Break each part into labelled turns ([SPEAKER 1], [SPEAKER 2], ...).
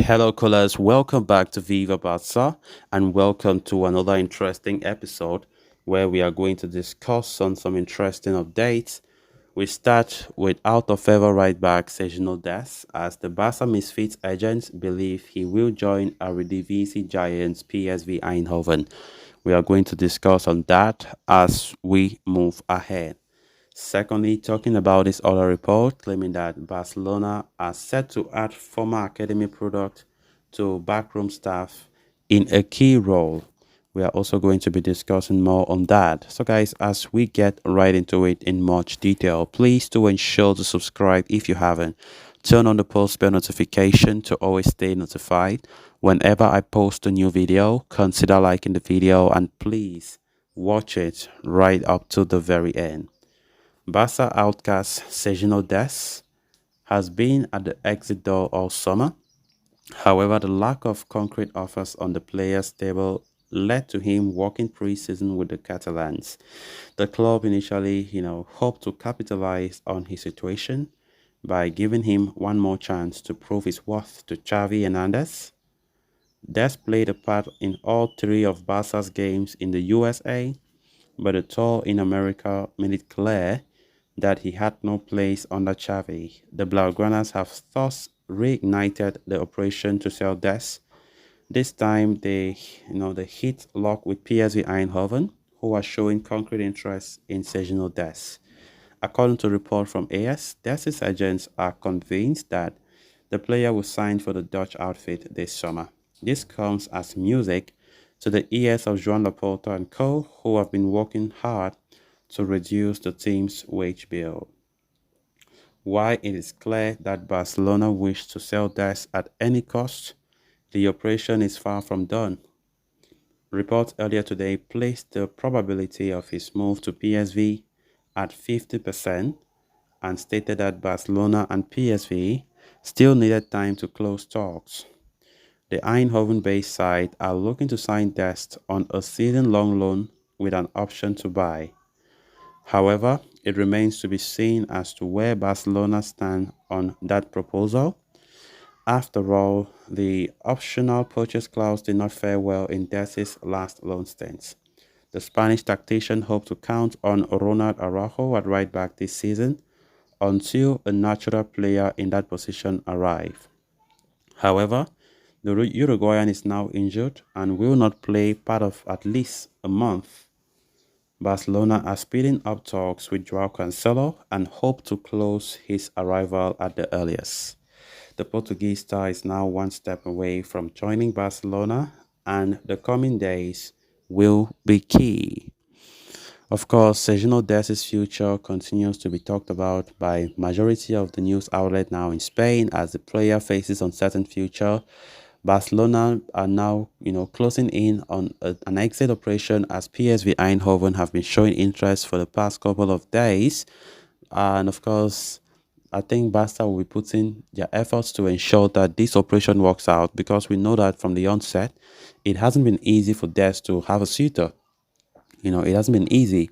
[SPEAKER 1] Hello, callers. Welcome back to Viva Barca and welcome to another interesting episode where we are going to discuss on some interesting updates. We start with out of favor right back Sergio Des as the Barca Misfit agents believe he will join Eredivisie giants PSV Eindhoven. We are going to discuss on that as we move ahead. Secondly, talking about this other report claiming that Barcelona are set to add former academy product to backroom staff in a key role. We are also going to be discussing more on that. So guys, as we get right into it in much detail, please do ensure to subscribe if you haven't. Turn on the post bell notification to always stay notified. Whenever I post a new video, consider liking the video and please watch it right up to the very end. Barca outcast Sergio Des has been at the exit door all summer. However, the lack of concrete offers on the player's table led to him working pre-season with the Catalans. The club initially, hoped to capitalize on his situation by giving him one more chance to prove his worth to Xavi Hernandez. Des played a part in all three of Barca's games in the USA, but a tour in America made it clear that he had no place under Xavi. The Blaugranas have thus reignited the operation to sell Des. This time they hit lock with PSV Eindhoven, who are showing concrete interest in Sergio Des. According to a report from AS, Des's agents are convinced that the player will sign for the Dutch outfit this summer. This comes as music to the ears of Joan Laporta and co, who have been working hard to reduce the team's wage bill. While it is clear that Barcelona wish to sell Des at any cost, the operation is far from done. Reports earlier today placed the probability of his move to PSV at 50% and stated that Barcelona and PSV still needed time to close talks. The Eindhoven-based side are looking to sign Dest on a season-long loan with an option to buy. However, it remains to be seen as to where Barcelona stand on that proposal. After all, the optional purchase clause did not fare well in Dest's last loan stint. The Spanish tactician hoped to count on Ronald Araujo at right back this season until a natural player in that position arrived. However, the Uruguayan is now injured and will not play part of at least a month. Barcelona are speeding up talks with Joao Cancelo and hope to close his arrival at the earliest. The Portuguese star is now one step away from joining Barcelona, and the coming days will be key. Of course, Sergio Des's future continues to be talked about by majority of the news outlet now in Spain as the player faces uncertain future. Barcelona are now, closing in on an exit operation as PSV Eindhoven have been showing interest for the past couple of days. And of course, I think Barca will be putting their efforts to ensure that this operation works out because we know that from the onset, it hasn't been easy for Des to have a suitor. It hasn't been easy.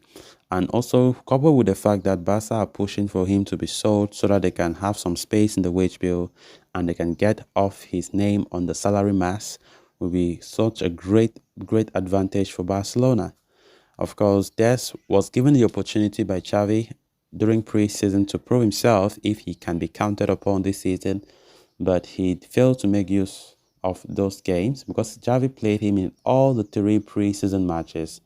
[SPEAKER 1] And also, coupled with the fact that Barca are pushing for him to be sold so that they can have some space in the wage bill and they can get off his name on the salary mass, will be such a great advantage for Barcelona. Of course, Des was given the opportunity by Xavi during pre-season to prove himself if he can be counted upon this season, but he failed to make use of those games because Xavi played him in all the three pre-season matches.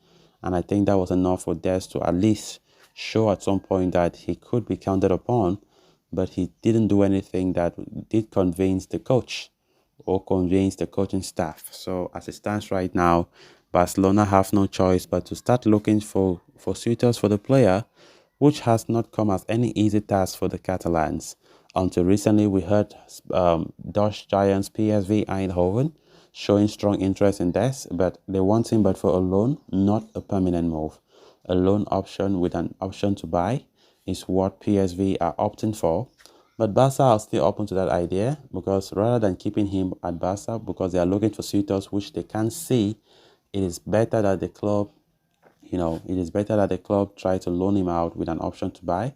[SPEAKER 1] And I think that was enough for Des to at least show at some point that he could be counted upon, but he didn't do anything that did convince the coach or convince the coaching staff. So as it stands right now, Barcelona have no choice but to start looking for suitors for the player, which has not come as any easy task for the Catalans. Until recently, we heard Dutch giants PSV Eindhoven showing strong interest in Des, but they want him but for a loan, not a permanent move. A loan option with an option to buy is what PSV are opting for. But Barca are still open to that idea because rather than keeping him at Barca because they are looking for suitors which they can't see, it is better that the club, try to loan him out with an option to buy,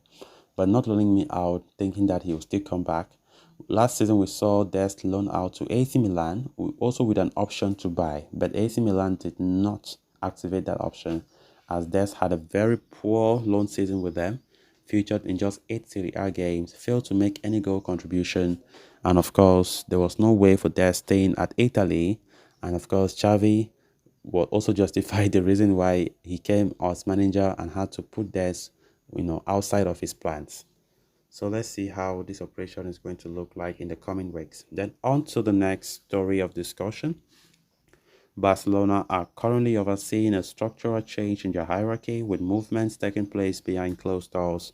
[SPEAKER 1] but not loaning me out thinking that he will still come back Last season, we saw Dest loan out to AC Milan, also with an option to buy, but AC Milan did not activate that option as Dest had a very poor loan season with them, featured in just 8 Serie A games, failed to make any goal contribution, and of course, there was no way for Dest staying at Italy, and of course, Xavi will also justify the reason why he came as manager and had to put Dest, outside of his plans. So let's see how this operation is going to look like in the coming weeks. Then on to the next story of discussion. Barcelona are currently overseeing a structural change in their hierarchy with movements taking place behind closed doors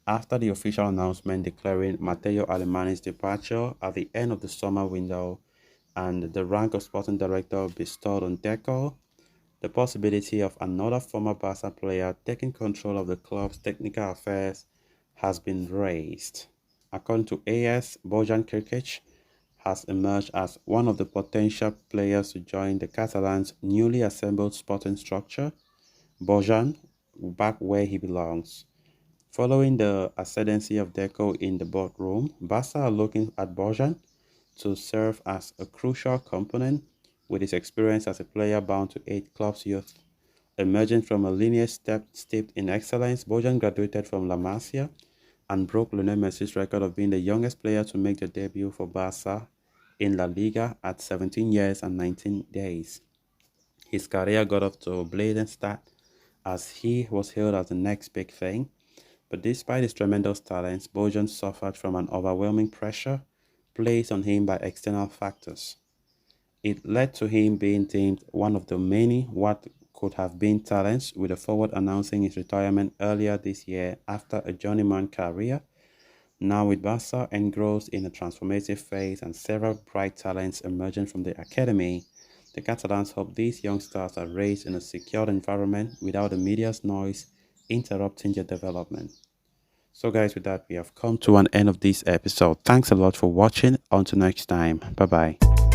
[SPEAKER 1] after the official announcement declaring Matteo Alemani's departure at the end of the summer window and the rank of sporting director bestowed on Deco. The possibility of another former Barca player taking control of the club's technical affairs has been raised. According to AS, Bojan Kirkic has emerged as one of the potential players to join the Catalans' newly assembled sporting structure. Bojan, back where he belongs. Following the ascendancy of Deco in the boardroom, Barca are looking at Bojan to serve as a crucial component with his experience as a player bound to aid club's youth. Emerging from a lineage steeped in excellence, Bojan graduated from La Masia and broke Lionel Messi's record of being the youngest player to make the debut for Barca in La Liga at 17 years and 19 days. His career got off to a blazing start as he was hailed as the next big thing. But despite his tremendous talents, Bojan suffered from an overwhelming pressure placed on him by external factors. It led to him being deemed one of the many what could have been talents, with the forward announcing his retirement earlier this year after a journeyman career. Now with Barca engrossed in a transformative phase and several bright talents emerging from the academy, the Catalans hope these young stars are raised in a secured environment without the media's noise interrupting their development. So guys, with that, we have come to an end of this episode. Thanks a lot for watching. Until next time. Bye bye.